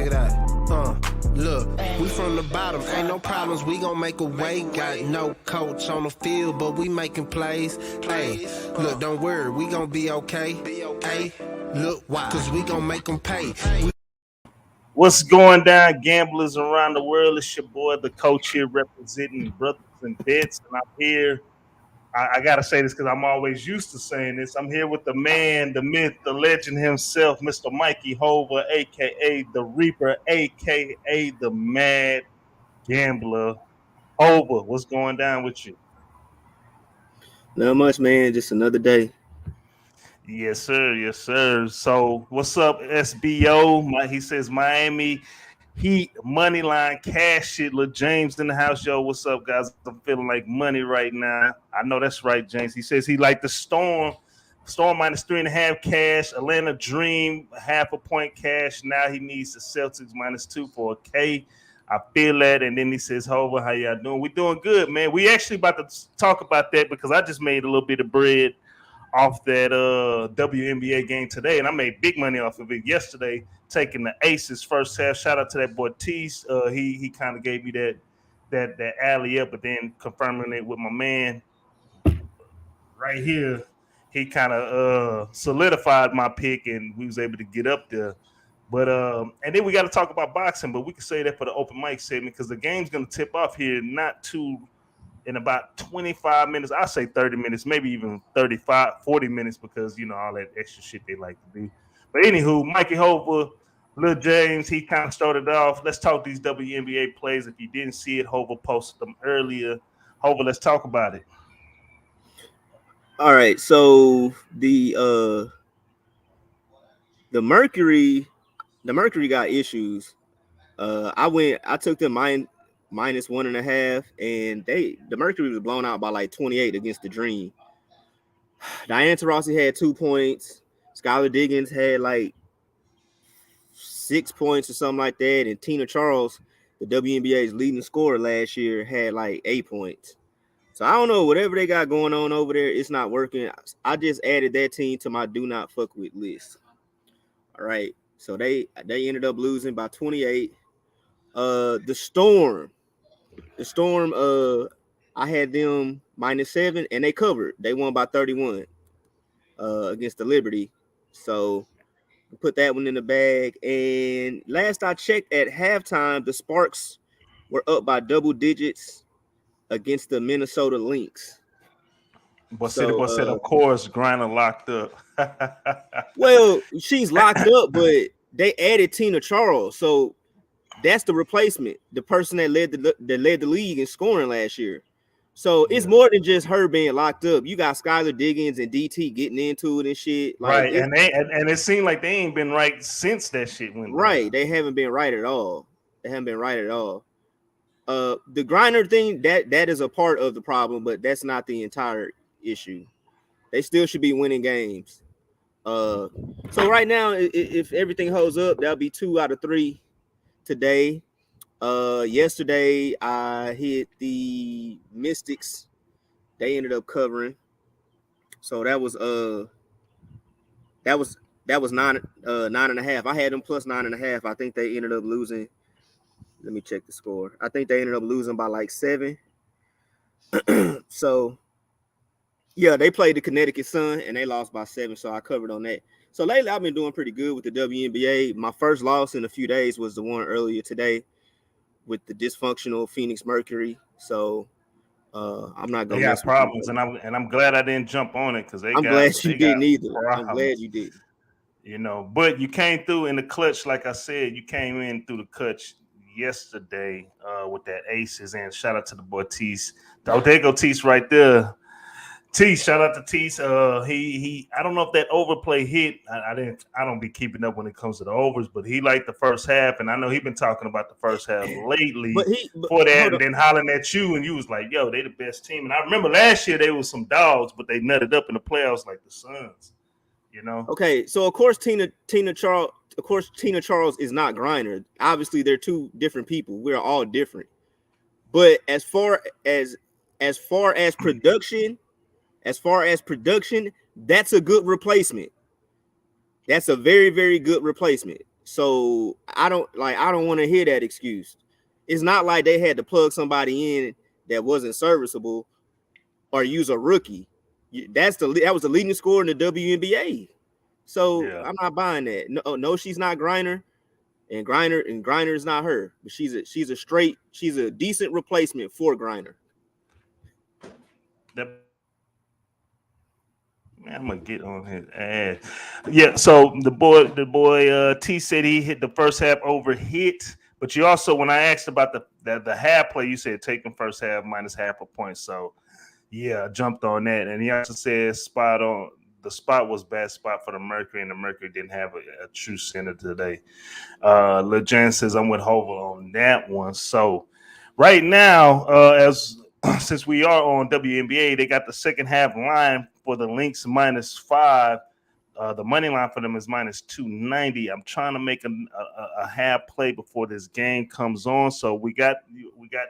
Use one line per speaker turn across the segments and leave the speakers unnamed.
it out. Look, we from the bottom, ain't no problems, we gon' make a way. Got no coach on the field, but we making plays. Hey, look, don't worry, we gon' be okay. Hey, look, why? Cause we gon' make them pay.
What's going down, gamblers around the world? It's your boy, the coach here, representing Brothas N Bets, and I'm here. I gotta say this because I'm always used to saying this. I'm here with the man, the myth, the legend himself, Mr. Mikey Hova, aka the Reaper, aka the Mad Gambler. Hova, what's going down with you?
Not much, man. Just another day.
Yes, sir. Yes, sir. So, what's up, SBO? He says Miami Heat money line cash shit. Lil James in the house, yo. What's up, guys? I'm feeling like money right now. I know that's right, James. He says he like the Storm. Storm minus 3.5 cash. Atlanta Dream 0.5 point cash. Now he needs the Celtics -2 for a K. I feel that. And then he says, Hova, how y'all doing? We doing good, man. We actually about to talk about that because I just made a little bit of bread off that WNBA game today, and I made big money off of it yesterday, taking the Aces first half. Shout out to that boy Tease. He kind of gave me that alley up, but then confirming it with my man right here, he kind of solidified my pick, and we was able to get up there. But and then we got to talk about boxing, but we can say that for the open mic segment because the game's gonna tip off here in about 25 minutes. I say 30 minutes, maybe even 35, 40 minutes because, you know, all that extra shit they like to do. But anywho, Mikey Hova, Lil James, he kind of started off. Let's talk these WNBA plays. If you didn't see it, Hova posted them earlier. Hova, let's talk about it.
All right, so the Mercury got issues. I took them -1.5, and the Mercury was blown out by like 28 against the Dream. Diana Taurasi had 2 points. Skylar Diggins had like 6 points or something like that, and Tina Charles, the WNBA's leading scorer last year, had like 8 points. So I don't know, whatever they got going on over there, it's not working. I just added that team to my do not fuck with list. All right, so they ended up losing by 28. The Storm, I had them -7, and they covered. They won by 31 against the Liberty. So put that one in the bag. And last I checked at halftime, the Sparks were up by double digits against the Minnesota Lynx.
But said, of course, Griner locked up.
Well, she's locked up, but they added Tina Charles, so that's the replacement, the person that led the league in scoring last year. So it's more than just her being locked up. You got Skylar Diggins and DT getting into it and shit.
Like, right, and it seemed like they ain't been right since that shit went
right.
down.
They haven't been right at all. The Griner thing, that is a part of the problem, but that's not the entire issue. They still should be winning games. So right now, if everything holds up, that'll be 2 out of 3 today. Yesterday I hit the Mystics. They ended up covering. So that was 9.5. I had them plus 9.5. I think they ended up losing. Let me check the score. I think they ended up losing by like 7. So yeah, they played the Connecticut Sun and they lost by 7. So I covered on that. So lately I've been doing pretty good with the WNBA. My first loss in a few days was the one earlier today with the dysfunctional Phoenix Mercury. So I'm not gonna.
They got problems, and I'm glad I didn't jump on it because
I'm glad you didn't either.
Problems.
I'm glad you did.
You know, but you came through in the clutch, like I said. You came in through the clutch yesterday with that Aces, and shout out to the boy Tease. Oh, there go Tease right there. Tease, shout out to Tease. He I don't know if that overplay hit. I don't be keeping up when it comes to the overs, but he liked the first half, and I know he been talking about the first half lately. For that, and then hollering at you, and you was like, "Yo, they the best team." And I remember last year they was some dogs, but they nutted up in the playoffs like the Suns. You know.
Okay, so of course Tina Charles is not Griner. Obviously, they're two different people. We're all different. But as far as production. That's a good replacement. That's a very, very good replacement. So I don't want to hear that excuse. It's not like they had to plug somebody in that wasn't serviceable or use a rookie. That was the leading scorer in the WNBA. So I'm not buying that. No, she's not Griner, and Griner is not her. But she's a decent replacement for Griner.
Man, I'm gonna get on his ass. Yeah, so the boy T said he hit the first half over hit, but you also, when I asked about the half play, you said taking first half minus half a point. So yeah, I jumped on that, and he also said spot on. The spot was bad spot for the Mercury, and the Mercury didn't have a true center today. LeJan says I'm with Hova on that one. So right now, since we are on WNBA, they got the second half line for the Lynx -5. The money line for them is -290. I'm trying to make a half play before this game comes on. So we got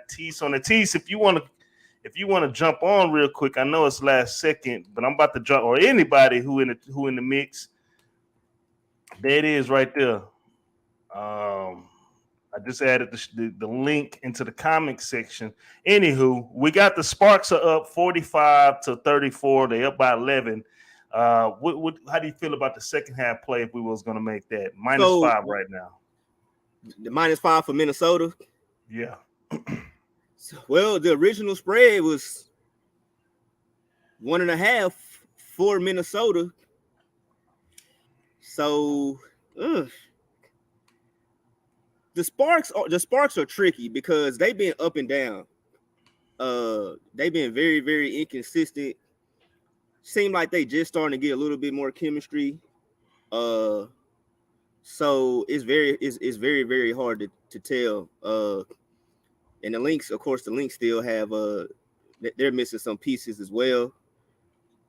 Tease on the Tease. If you want to jump on real quick, I know it's last second, but I'm about to jump, or anybody who in the mix. There it is right there. I just added the link into the comment section. Anywho, we got the Sparks are up 45-34. They up by 11. How do you feel about the second half play if we was going to make that -5 right now?
The -5 for Minnesota.
Yeah.
Well, the original spread was 1.5 for Minnesota. So, the Sparks are tricky because they've been up and down. They've been very, very inconsistent. Seem like they just starting to get a little bit more chemistry. So it's very, very hard to tell. And the Lynx, of course, still have they're missing some pieces as well.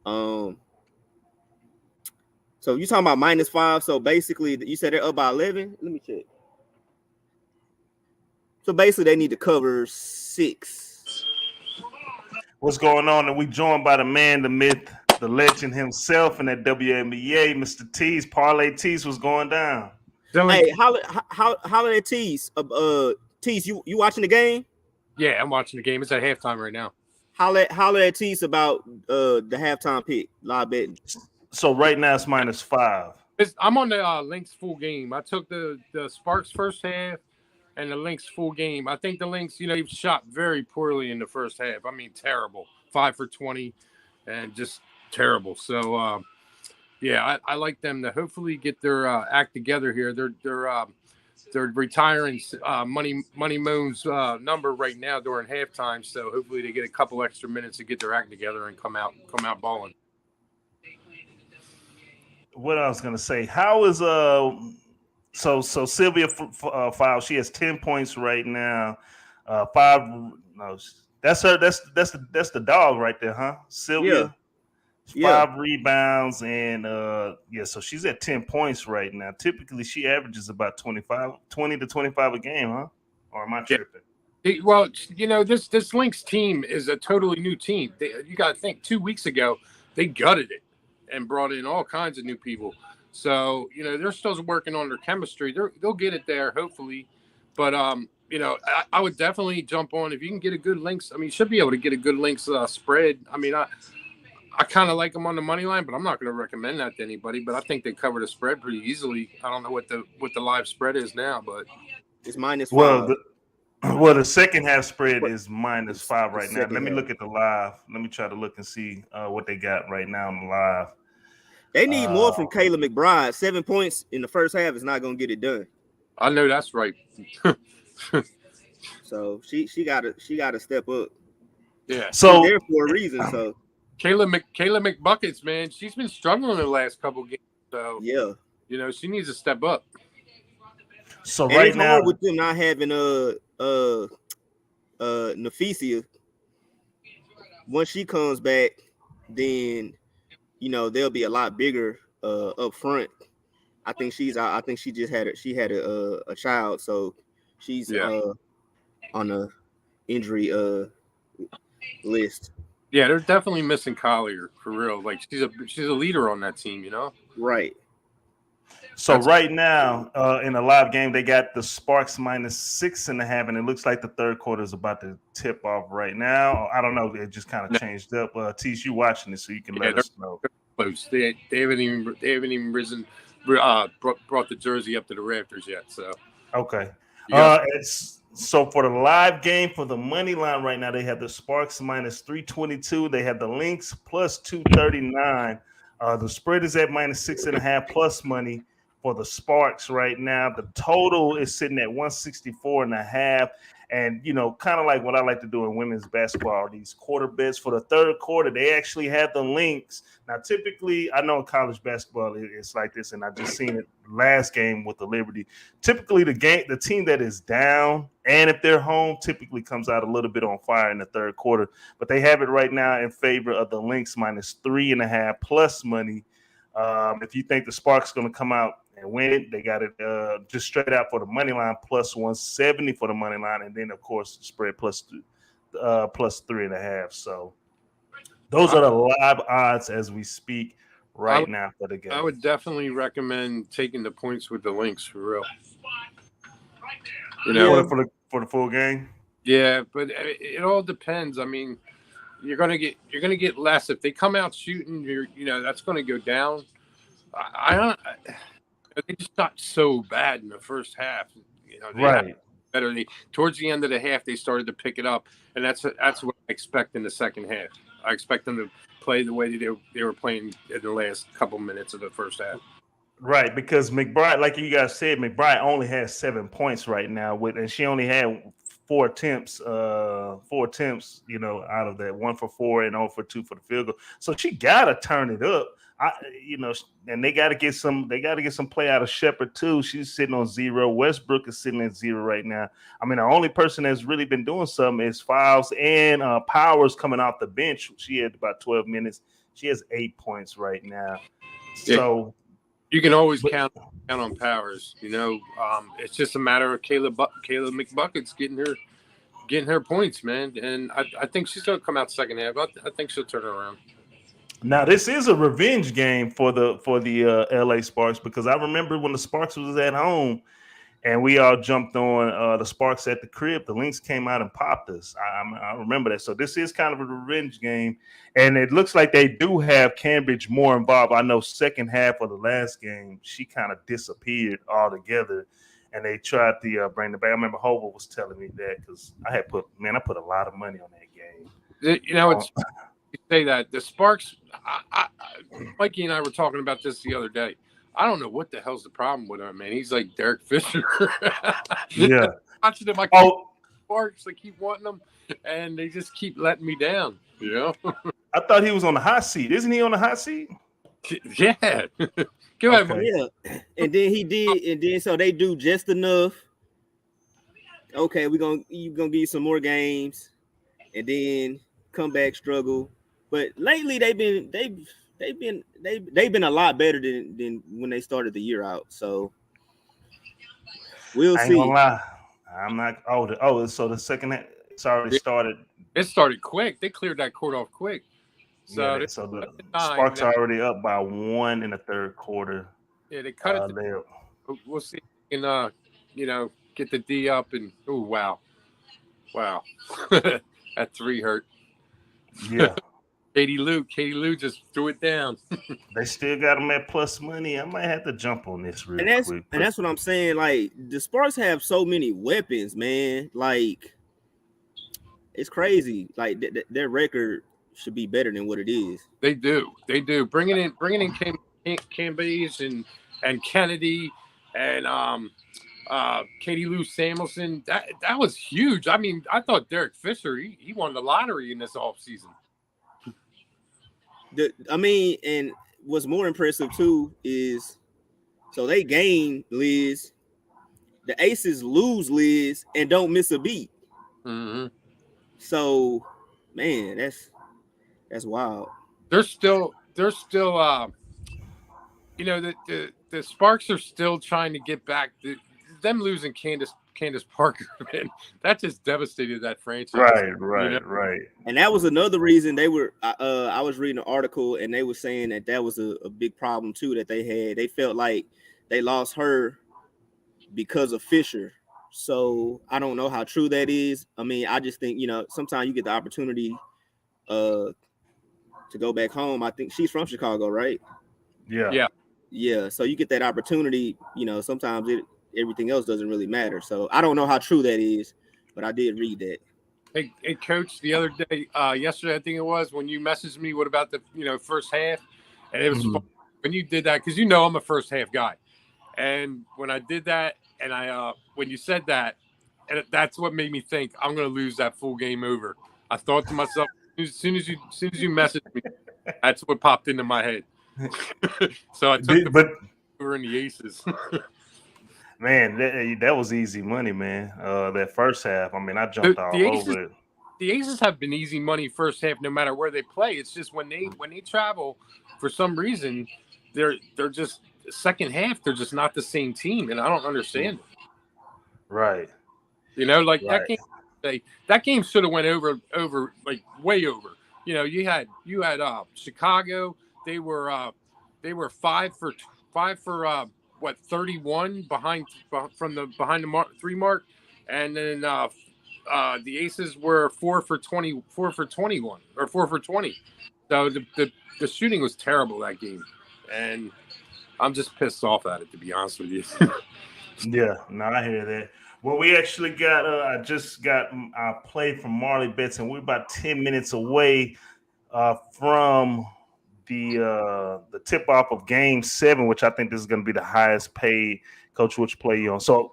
So you're talking about -5. So basically, you said they're up by 11. Let me check. So basically, they need to cover 6.
What's going on? And we joined by the man, the myth, the legend himself in that WNBA, Mr. Tease. Parlay Tease was going down.
Hey, holla at Tease. Tease, you watching the game?
Yeah, I'm watching the game. It's at halftime right now.
Holla at Tease about the halftime pick, live betting.
So right now it's -5.
I'm on the Lynx full game. I took the Sparks first half and the Lynx full game. I think the Lynx, they've shot very poorly in the first half. I mean, terrible. 5 for 20 and just terrible. So, yeah, I like them to hopefully get their act together here. They're retiring Money Moon's number right now during halftime. So hopefully they get a couple extra minutes to get their act together and come out balling.
What I was gonna say, how is so Sylvia File? She has 10 points right now. 5. No, that's her. That's the dog right there, huh? Sylvia. Yeah. 5 rebounds and so she's at 10 points right now. Typically, she averages about 20 to 25 a game, huh? Or am I tripping?
Well, this Lynx team is a totally new team. You got to think 2 weeks ago they gutted it and brought in all kinds of new people. So, they're still working on their chemistry. They'll get it there, hopefully. But, I would definitely jump on. If you can get a good Lynx, you should be able to get a good Lynx spread. I kind of like them on the money line, but I'm not going to recommend that to anybody. But I think they cover the spread pretty easily. I don't know what the live spread is now, but
it's -5.
Well, the second half spread is -5 right now. Let me look at the live. Let me try to look and see what they got right now on the live.
They need more from Kayla McBride. 7 points in the first half is not going to get it done.
I know that's right.
So she got to step up.
Yeah.
So
she's there for a reason. So
Kayla McBuckets, man, she's been struggling the last couple games. So
yeah,
she needs to step up.
So
and
right now,
with them not having Nafisia, once she comes back, then they'll be a lot bigger up front. I think she just had a child, so she's on the injury list.
Yeah, they're definitely missing Collier for real. Like she's a leader on that team,
Right.
So right now, in a live game, they got the Sparks -6.5, and it looks like the third quarter is about to tip off right now. I don't know. It just kind of changed up. Tease, you watching it, so you can let us know.
Close. They haven't even risen, brought the jersey up to the rafters yet. So
okay. So for the live game, for the money line right now, they have the Sparks -322. They have the Lynx +239. The spread is at -6.5 plus money for the Sparks right now. The total is sitting at 164.5. And, kind of like what I like to do in women's basketball, these quarter bets for the third quarter, they actually have the Lynx. Now, typically, I know in college basketball it's like this, and I just seen it last game with the Liberty. Typically, the team that is down, and if they're home, typically comes out a little bit on fire in the third quarter. But they have it right now in favor of the Lynx -3.5 plus money. If you think the Sparks going to come out and win it, they got it just straight out for the money line +170 for the money line, and then of course the spread +3.5. So those are the live odds as we speak now for the game.
I would definitely recommend taking the points with the Lynx for real.
For the full game.
Yeah, but it all depends. I mean, you're gonna get less if they come out shooting. That's gonna go down. I don't. They just got so bad in the first half.
Right.
Better. Towards the end of the half, they started to pick it up, and that's what I expect in the second half. I expect them to play the way they were playing in the last couple minutes of the first half.
Right, because McBride, like you guys said, McBride only has 7 points right now, and she only had 4 attempts, out of that, 1 for 4 and 0 for 2 for the field goal. So she gotta turn it up. And they gotta get some play out of Shepherd too. She's sitting on 0. Westbrook is sitting at 0 right now. I mean, the only person that's really been doing something is Files and Powers coming off the bench. She had about 12 minutes. She has 8 points right now. So
you can always count on Powers. It's just a matter of Caleb McBuckets getting her points, man. And I think she's gonna come out second half. I think she'll turn it around.
Now, this is a revenge game for the LA Sparks, because I remember when the Sparks was at home and we all jumped on the Sparks at the crib, the Lynx came out and popped us. I remember that. So this is kind of a revenge game, and it looks like they do have Cambridge more involved. I know second half of the last game, she kind of disappeared altogether, and they tried to bring it back. I remember Hova was telling me that, because I put a lot of money on that game.
It's you say that the Sparks, Mikey and I were talking about this the other day. I don't know what the hell's the problem with him, man. He's like Derek Fisher.
Yeah.
Watching him, Sparks, they keep wanting them, and they just keep letting me down.
I thought he was on the hot seat. Isn't he on the hot seat?
Yeah. Go ahead, Mike.
Yeah. And then he did, and then so they do just enough. Okay, you're gonna give you some more games, and then come back struggle. But lately they've been a lot better than when they started the year out. So we'll see.
I ain't gonna lie. I'm not. So the second half, it's already started.
It started quick. They cleared that court off quick. So,
the Sparks are already up by 1 in the third quarter.
Yeah, they cut it. We'll see. And get the D up, and wow, that 3 hurt.
Yeah.
Katie Lou just threw it down.
They still got them at plus money. I might have to jump on this real quick.
And that's what I'm saying. Like, the Sparks have so many weapons, man. Like, it's crazy. Like, their record should be better than what it is.
They do. Bringing in Cambies and Kennedy and Katie Lou Samuelson. That was huge. I mean, I thought Derek Fisher he won the lottery in this offseason.
And what's more impressive too is, so they gain Liz, the Aces lose Liz and don't miss a beat.
Mm-hmm.
So, man, that's wild.
They're still the Sparks are still trying to get back. Them losing Candace Parker, man, that just devastated that franchise.
Right.
And that was another reason they were. I was reading an article, and they were saying that was a big problem too that they had. They felt like they lost her because of Fisher. So I don't know how true that is. I mean, I just think, sometimes you get the opportunity to go back home. I think she's from Chicago, right?
Yeah.
Yeah. So you get that opportunity, sometimes everything else doesn't really matter. So I don't know how true that is, but I did read that.
Hey, Coach, the other day, yesterday, I think it was, when you messaged me, what about the first half? And it was fun when you did that, because I'm a first half guy. And when I did that, and when you said that, and that's what made me think I'm going to lose that full game over. I thought to myself, as soon as you messaged me, that's what popped into my head. So I took the over in the aces.
Man, that was easy money, man. That first half, I mean, I jumped all over it.
The aces have been easy money first half, no matter where they play. It's just when they travel, for some reason, they're just second half. They're just not the same team, and I don't understand it.
Right.
That game should have went over like way over. You had Chicago. They were 5 for 31 behind the 3 mark, and then the Aces were 4 for 21 or 4 for 20. So the shooting was terrible that game, and I'm just pissed off at it, to be honest with you.
Yeah, no, I hear that. Well, we actually got I just got our play from Marley Bets, and we're about 10 minutes away from the tip off of Game 7, which I think this is going to be the highest paid. Coach, which play you on? So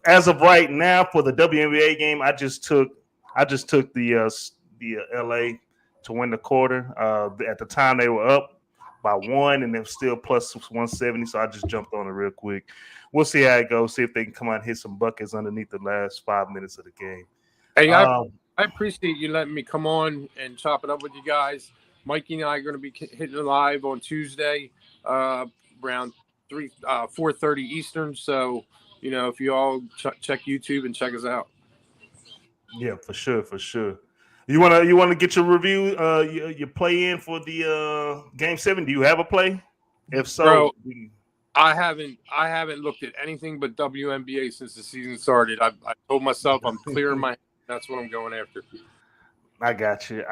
as of right now for the WNBA game, I just took the LA to win the quarter. At the time they were up by 1, and they're still plus 170. So I just jumped on it real quick. We'll see how it goes. See if they can come out and hit some buckets underneath the last 5 minutes of the game.
Hey, I appreciate you letting me come on and chop it up with you guys. Mikey and I are going to be hitting it live on Tuesday, around 4:30 Eastern. So, if you all check YouTube and check us out.
Yeah, for sure. You wanna get your review, your play in for the Game 7? Do you have a play? If so,
bro, I haven't looked at anything but WNBA since the season started. I told myself I'm clearing my. That's what I'm going after.
I got you.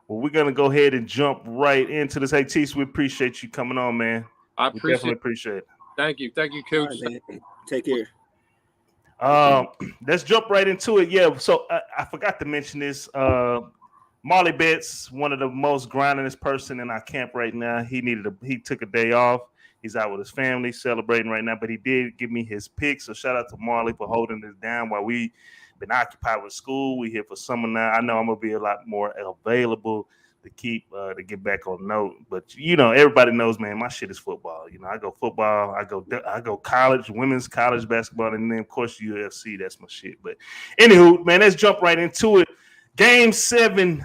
Well, we're gonna go ahead and jump right into this. Hey, Tease, we appreciate you coming on, man. Definitely appreciate it.
Thank you, Coach.
Right, take care.
Let's jump right into it. Yeah, so I forgot to mention this. Marley Bets, one of the most grindingest person in our camp right now. He took a day off. He's out with his family celebrating right now, but he did give me his picks. So shout out to Marley for holding this down while we been occupied with school. We here for summer now. I know I'm gonna be a lot more available to get back on note, but everybody knows, man, my shit is football. I go football, I go college, women's college basketball, and then of course UFC. That's my shit. But anywho, man, let's jump right into it. Game 7,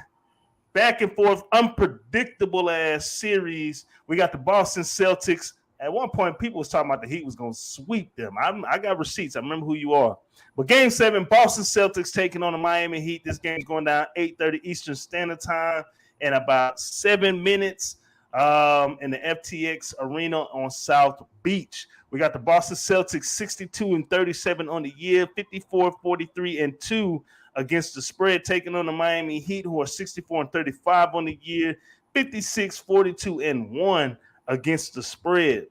back and forth, unpredictable ass series. We got the Boston Celtics. At one point, people was talking about the Heat was gonna sweep them. I got receipts. I remember who you are. But Game 7, Boston Celtics taking on the Miami Heat. This game's going down 8:30 Eastern Standard Time. In about 7 minutes in the FTX Arena on South Beach. We got the Boston Celtics 62-37 on the year, 54-43-2 against the spread, taking on the Miami Heat, who are 64-35 on the year, 56-42-1 against the spread.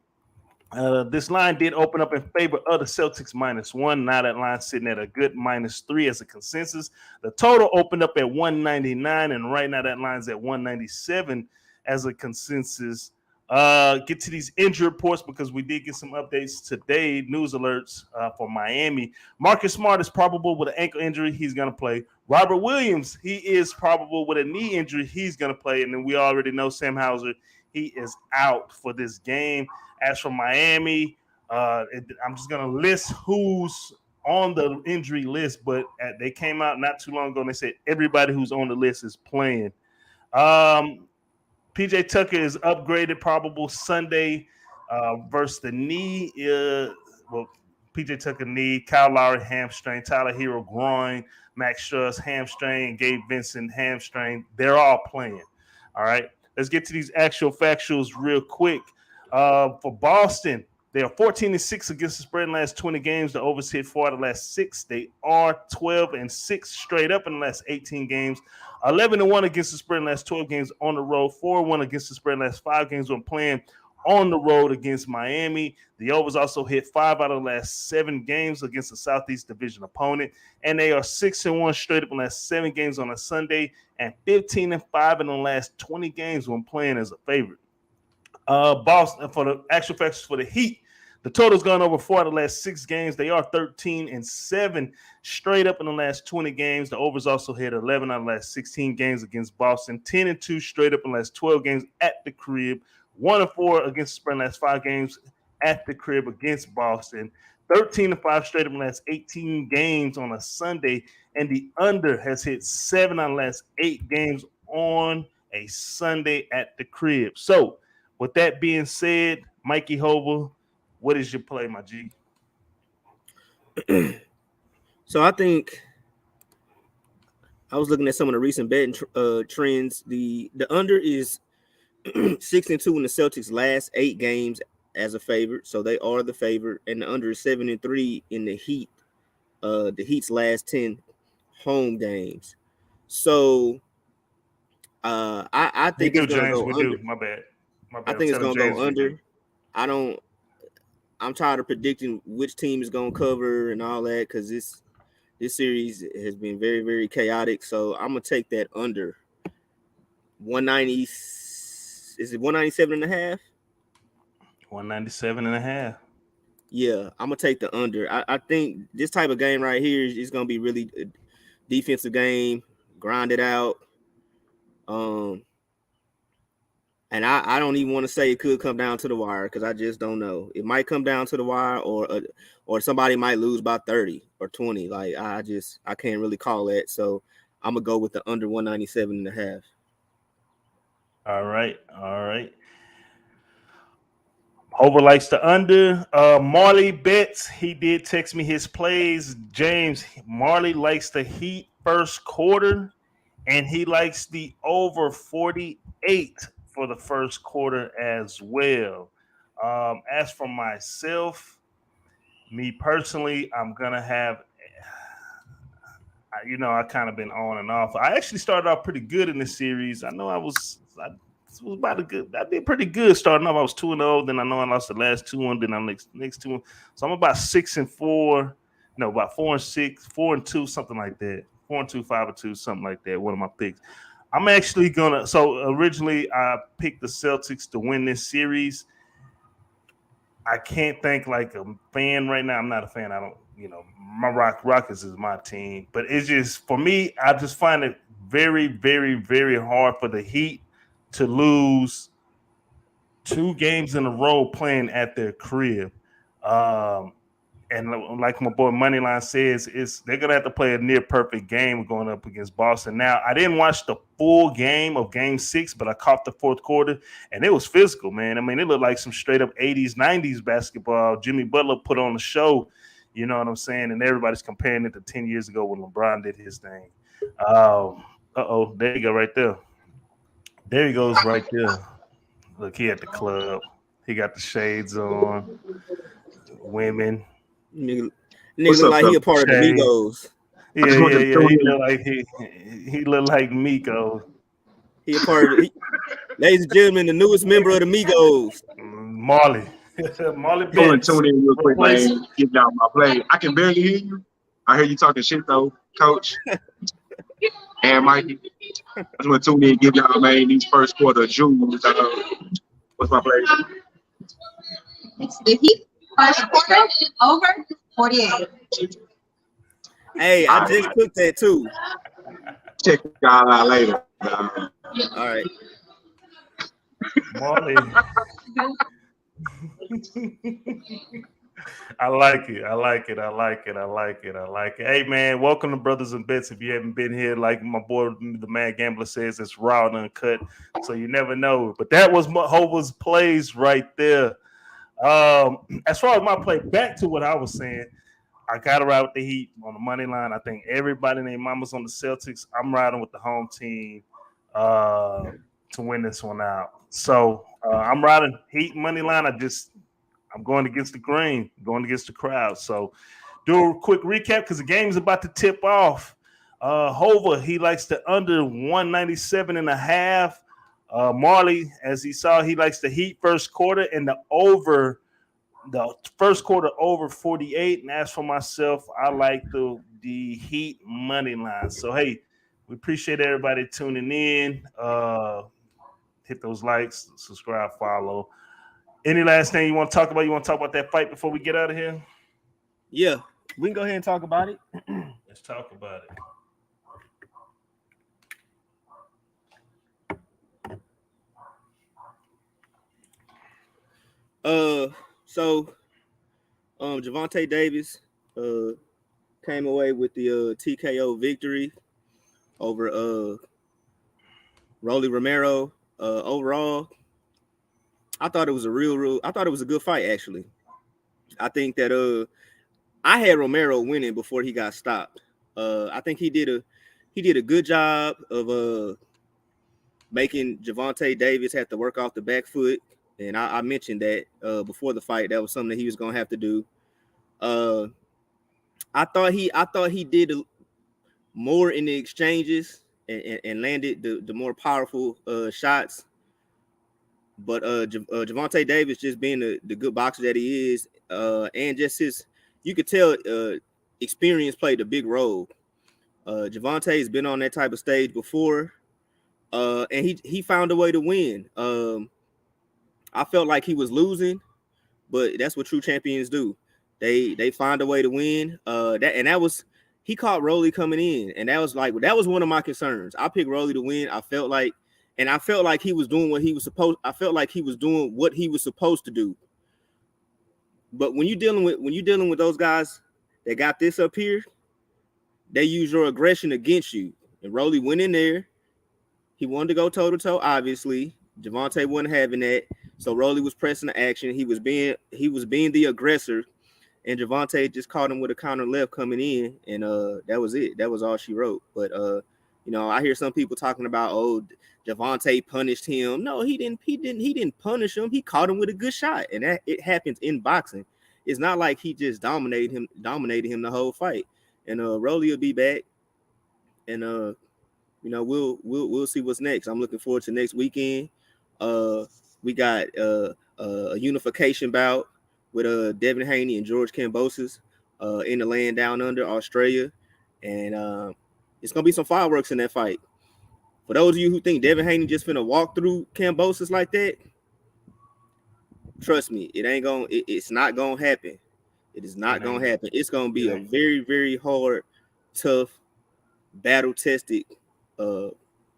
This line did open up in favor of the Celtics -1. Now that line sitting at a good -3 as a consensus. The total opened up at 199, and right now that line's at 197 as a consensus. Get to these injury reports because we did get some updates today, news alerts for Miami. Marcus Smart is probable with an ankle injury. He's going to play. Robert Williams, he is probable with a knee injury. He's going to play. And then we already know Sam Hauser, he is out for this game. As for Miami, I'm just going to list who's on the injury list, but they came out not too long ago and they said everybody who's on the list is playing. PJ Tucker is upgraded, probable Sunday versus the knee. PJ Tucker knee, Kyle Lowry hamstring, Tyler Hero groin, Max Struss hamstring, Gabe Vincent hamstring. They're all playing. All right, let's get to these actual factuals real quick. For Boston, They are 14-6 against the spread in the last 20 games. The overs hit 4 out of the last 6. They are 12-6 straight up in the last 18 games. 11-1 against the spread in the last 12 games on the road. 4-1 against the spread in the last 5 games when playing on the road against Miami. The overs also hit 5 out of the last 7 games against the Southeast Division opponent. And they are 6-1 straight up in the last 7 games on a Sunday and 15-5 in the last 20 games when playing as a favorite. Boston, for the actual facts for the Heat, the total's gone over 4 out of the last 6 games. They are 13-7 straight up in the last 20 games. The overs also hit 11 out of the last 16 games against Boston. 10-2 straight up in the last 12 games at the crib. 1-4 against the spread in the last 5 games at the crib against Boston. 13-5 straight up in the last 18 games on a Sunday. And the under has hit 7 out of the last 8 games on a Sunday at the crib. So, with that being said, Mikey Hova, what is your play, my G?
So I think I was looking at some of the recent betting trends. The under is 6-2 in the Celtics' last 8 games as a favorite, so they are the favorite, and the under is 7-3 in the Heat. The Heat's last 10 home games. So I think it's gonna go under.
My bad.
I think it's gonna go under. I'm tired of predicting which team is gonna cover and all that because this series has been very, very chaotic. So I'm gonna take that under 190. Is it 197.5?
197.5.
Yeah, I'm gonna take the under. I think this type of game right here is gonna be really a defensive game, grind it out. And I don't even want to say it could come down to the wire because I just don't know. It might come down to the wire, or somebody might lose by 30 or 20. Like I can't really call that. So I'm gonna go with the under 197.5.
All right. Hova likes the under. Marley bets. He did text me his plays. James, Marley likes the Heat first quarter, and he likes the over 48 for the first quarter as well. As for myself, me personally, I'm going to have, I kind of been on and off. I actually started off pretty good in this series. I know I did pretty good starting off. I was 2-0. Then I know I lost the last 2-1. Then I next 2-1. So I'm about 6-4. No, about 4-6, 4-2, something like that. 4-2, 5-2, something like that. One of my picks. I'm actually gonna. So originally I picked the Celtics to win this series. I can't think like a fan right now. I'm not a fan. I don't. My Rockets is my team, but it's just for me. I just find it very, very, very hard for the Heat to lose 2 games in a row playing at their crib. And like my boy Moneyline says, they're going to have to play a near-perfect game going up against Boston. Now, I didn't watch the full game of Game 6, but I caught the fourth quarter, and it was physical, man. I mean, it looked like some straight-up 80s, 90s basketball. Jimmy Butler put on the show, you know what I'm saying? And everybody's comparing it to 10 years ago when LeBron did his thing. There you go right there. There he goes right there. Look, he at the club. He got the shades on. Women.
Nigga look like he a part of the Migos.
Yeah. He look like Miko.
He a part of ladies and gentlemen, the newest member of the Migos.
Marley. Marley
I'm going to tune in real quick, man. Give y'all my play. I can barely hear you. I hear you talking shit though, Coach. And Mikey. I just want to tune in, give y'all, man, these first quarter jewels. What's my play?
It's the Heat. First quarter over 48.
Hey, I just took that too.
Check y'all out later.
All right.
Marley. I like it. Hey, man, welcome to Brothas N Bets. If you haven't been here, like my boy, the Mad Gambler says, it's raw and uncut, so you never know. But that was Hova's plays right there. As far as my play, back to what I was saying, I got to ride with the Heat on the money line. I think everybody named Mama's on the Celtics. I'm riding with the home team to win this one out. So I'm riding Heat money line. I'm going against the grain, going against the crowd. So do a quick recap because the game is about to tip off. Hova, he likes the under 197.5. Marley, as he saw, he likes the Heat first quarter and the first quarter over 48. And as for myself, I like the Heat money line. So hey, we appreciate everybody tuning in. Hit those likes, subscribe, follow. Any last thing you want to talk about? You want to talk about that fight before we get out of here?
Yeah, we can go ahead and talk about it.
Let's talk about it.
So Gervonta Davis came away with the TKO victory over Rolly Romero. Overall, I thought it was I thought it was a good fight, actually. I think that I had Romero winning before he got stopped. I think he did a good job of making Gervonta Davis have to work off the back foot. And I mentioned that before the fight. That was something that he was gonna have to do. I thought he did more in the exchanges and landed the more powerful shots. But Gervonta Davis just being the good boxer that he is, and just you could tell experience played a big role. Gervonta has been on that type of stage before, and he found a way to win. I felt like he was losing, but that's what true champions do. They find a way to win. He caught Rolly coming in, and that was one of my concerns. I picked Rolly to win. I felt like he was doing what he was supposed. I felt like he was doing what he was supposed to do. But when you're dealing with those guys that got this up here, they use your aggression against you. And Rolly went in there. He wanted to go toe to toe. Obviously, Gervonta wasn't having that. So Rolly was pressing the action. He was being the aggressor, and Gervonta just caught him with a counter left coming in, and that was it. That was all she wrote. But I hear some people talking about, oh, Gervonta punished him. No, he didn't punish him. He caught him with a good shot, and that it happens in boxing. It's not like he just dominated him the whole fight. And Rolly will be back, and we'll see what's next. I'm looking forward to next weekend. We got a unification bout with Devin Haney and George Kambosos in the land down under Australia, and it's gonna be some fireworks in that fight. For those of you who think Devin Haney just finna walk through Kambosos like that, trust me, it's not gonna happen. It is not gonna happen. It's gonna be a very, very hard, tough, battle-tested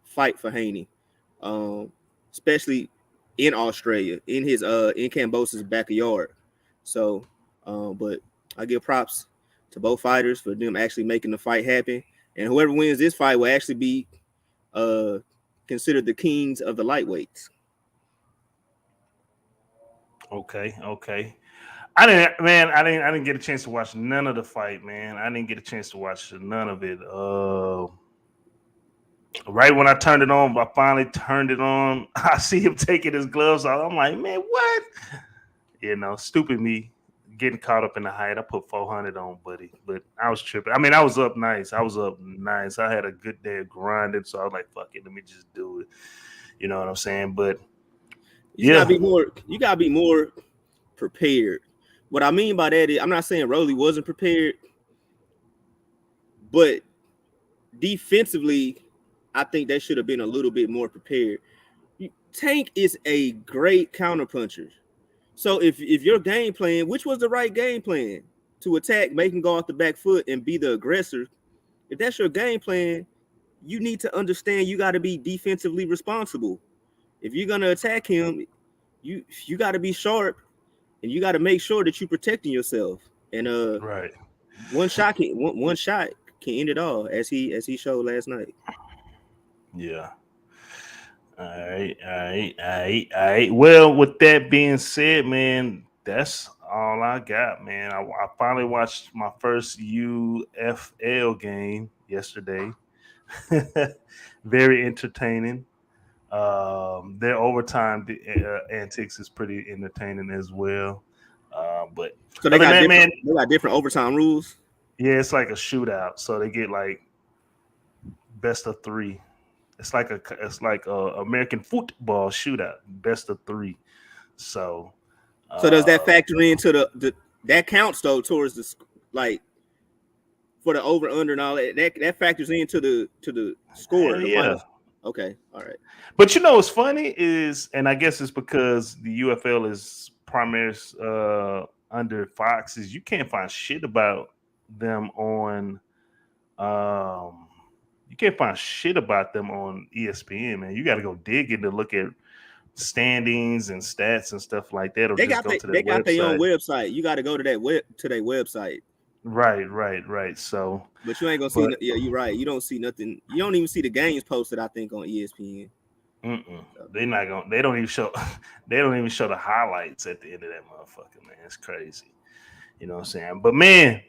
fight for Haney, especially in Australia, in Kambosos' backyard. So, but I give props to both fighters for them actually making the fight happen. And whoever wins this fight will actually be considered the kings of the lightweights.
Okay. I didn't get a chance to watch none of the fight, man. I didn't get a chance to watch none of it. Right when I turned it on, I finally turned it on. I see him taking his gloves off. I'm like, man, what? Stupid me getting caught up in the hype. I put 400 on, buddy, but I was tripping. I mean, I was up nice. I had a good day of grinding, so I was like, fuck it, let me just do it. You know what I'm saying? But
you gotta be more prepared. What I mean by that is, I'm not saying Rolly wasn't prepared, but defensively, I think they should have been a little bit more prepared. Tank is a great counterpuncher. So if your game plan, which was the right game plan, to attack, make him go off the back foot and be the aggressor, if that's your game plan, you need to understand you got to be defensively responsible. If you're gonna attack him, you got to be sharp, and you got to make sure that you're protecting yourself. And
right,
one shot can end it all, as he showed last night.
Yeah. All right. Well, with that being said, man, that's all I got, man. I finally watched my first UFL game yesterday. Very entertaining. Their overtime antics is pretty entertaining as well. But
So they
other
got
than that,
different,
man,
they got different overtime rules.
yeah, it's like a shootout. So they get like best of 3. It's like a American football shootout, best of 3. So
does that factor into the that counts though towards the like for the over under and all that factors into the score? The
yeah.
final. Okay, all right.
But you know what's funny is, and I guess it's because the UFL is primary under Fox, is you can't find shit about them on you can't find shit about them on ESPN, man. You got to go dig in to look at standings and stats and stuff like that, or
They
just
got
go to
they
their
got
website.
their own website. You got to go to their website.
Right. So,
But you ain't gonna see. Yeah, you're right. You don't see nothing. You don't even see the games posted. I think on ESPN.
They're not gonna. They don't even show. They don't even show the highlights at the end of that motherfucker, man. It's crazy. You know what I'm saying? But man,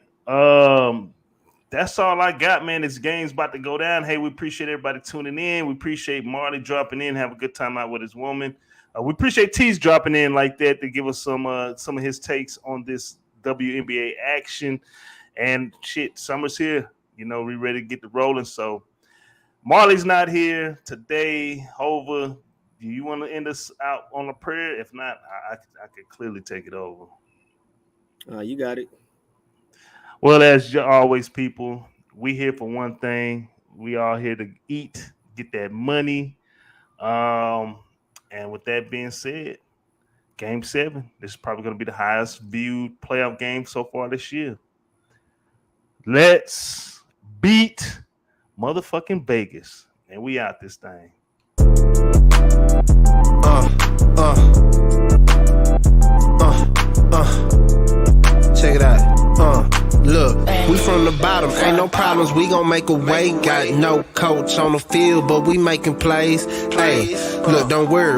that's all I got, man. This game's about to go down. Hey, we appreciate everybody tuning in. We appreciate Marley dropping in, have a good time out with his woman. We appreciate Tease dropping in like that to give us some of his takes on this WNBA action. And shit, summer's here. You know, we ready to get the rolling. So Marley's not here today. Hova, do you want to end us out on a prayer? If not, I could clearly take it over.
You got it.
Well, as always, people, we here for one thing. We all here to eat, get that money. And with that being said, Game 7, this is probably going to be the highest viewed playoff game so far this year. Let's beat motherfucking Vegas. And we out this thing.
Check it out. Look, we from the bottom, ain't no problems, we gon' make a way. Got no coach on the field, but we making plays. Hey, look, don't worry.